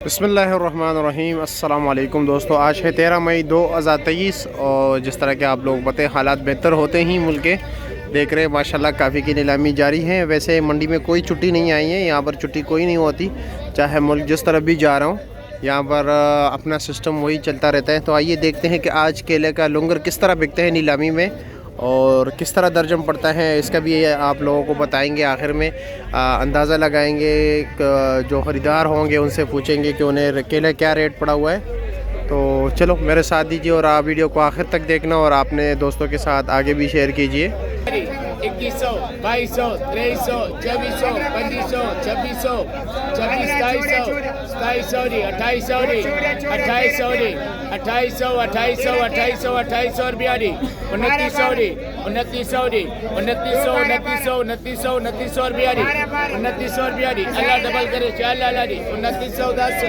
बिस्मिल्लाहिर्रहमानिर्रहीम। अस्सलाम वालेकुम दोस्तों, आज है 13 मई 2023 और जिस तरह के आप लोग बताएं हालात बेहतर होते ही मुल्क के देख रहे हैं माशाल्लाह काफ़ी की नीलामी जारी है। वैसे मंडी में कोई छुट्टी नहीं आई है, यहाँ पर छुट्टी कोई नहीं होती, चाहे मुल्क जिस तरफ भी जा रहा हूँ यहाँ पर अपना सिस्टम वही चलता रहता है। तो आइए देखते हैं कि आज केले का लंगर किस तरह बिकते हैं नीलामी में और किस तरह दर्जन पड़ता है, इसका भी आप लोगों को बताएंगे। आखिर में अंदाज़ा लगाएंगे, जो ख़रीदार होंगे उनसे पूछेंगे कि उन्हें केला क्या रेट पड़ा हुआ है। तो चलो मेरे साथ दीजिए और आप वीडियो को आखिर तक देखना और अपने दोस्तों के साथ आगे भी शेयर कीजिए। 2100, 2200, 2300, 2400, 2500, 2600, 2700, 2700, 2800, 2800, 2800, 2800, 2800 रुपया दी, 2900 दी, 2900 दी, 2900, 2900, 2900, 2900 रुपया दी, 2900 रुपया दी, अल्लाह डबल करे, चाल अल्लाह दी, 2910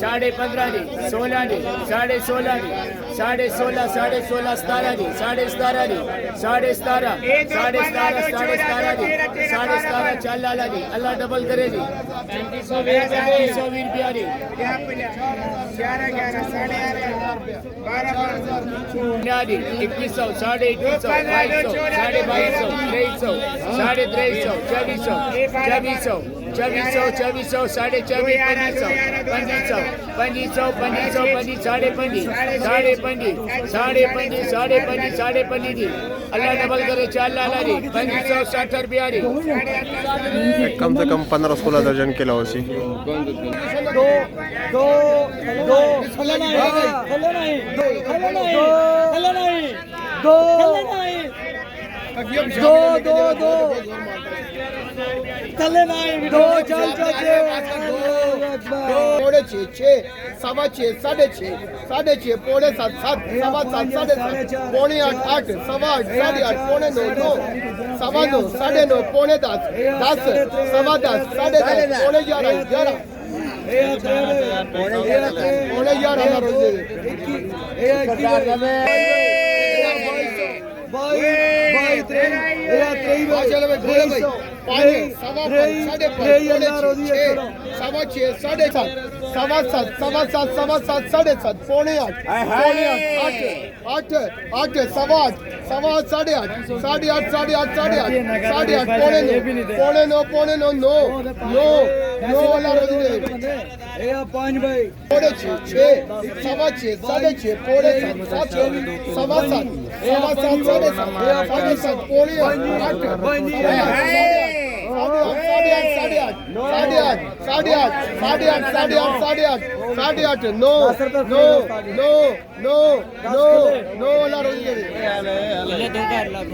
15.5 दी, 16 दी, 16.5 दी, 16.5, 16.5, 17 दी, 17.5 दी, 17.5, 17.5 दी, 17.5 चाल अल्लाह दी, अल्लाह डबल करे दी, 2320 रुपया दी, 2100, 2150, 2200, 2200, 2300, 2300, 2400, 2400, 2400, 2400, 2500, 2500, 2500, 2500 दी, अल्लाह डबल करे, चाल अल्लाह दी, 2560 रुपया दी, कम से कम 15-16 दर्जन किलो उसी पौने छः, सवा छः, साढ़े छः, पौने सात, सात, सवा सात, साढ़े सात, पौने आठ, आठ, सवा आठ, साढ़े आठ, पौने नौ, नौ, सवा नौ, साढ़े नौ, पौने 10, 10, सवा 10, साढ़े 10, पौने 11, 11, पौने 11 सवा छः, साढ़े सात, सवा सात, सवा सात, सवा सात, साढ़े सात, पौने आठ, आठ, आठ, सवा आठ, सवा आठ, साढ़े आठ, साढ़े आठ, साढ़े आठ, साढ़े आठ, साढ़े आठ, पौने नौ, पौने नौ, पौने नौ, नौ, नौ, नौ वाला पौने छः, सवा छः, साढ़े छः, पौने सात, सवा सात, सवा सात, साढ़े सात, साढ़े सात, पौने आठ, साढ़े आठ, साढ़े आठ, नौ, नौ, नौ, नौ, नौ, नौ,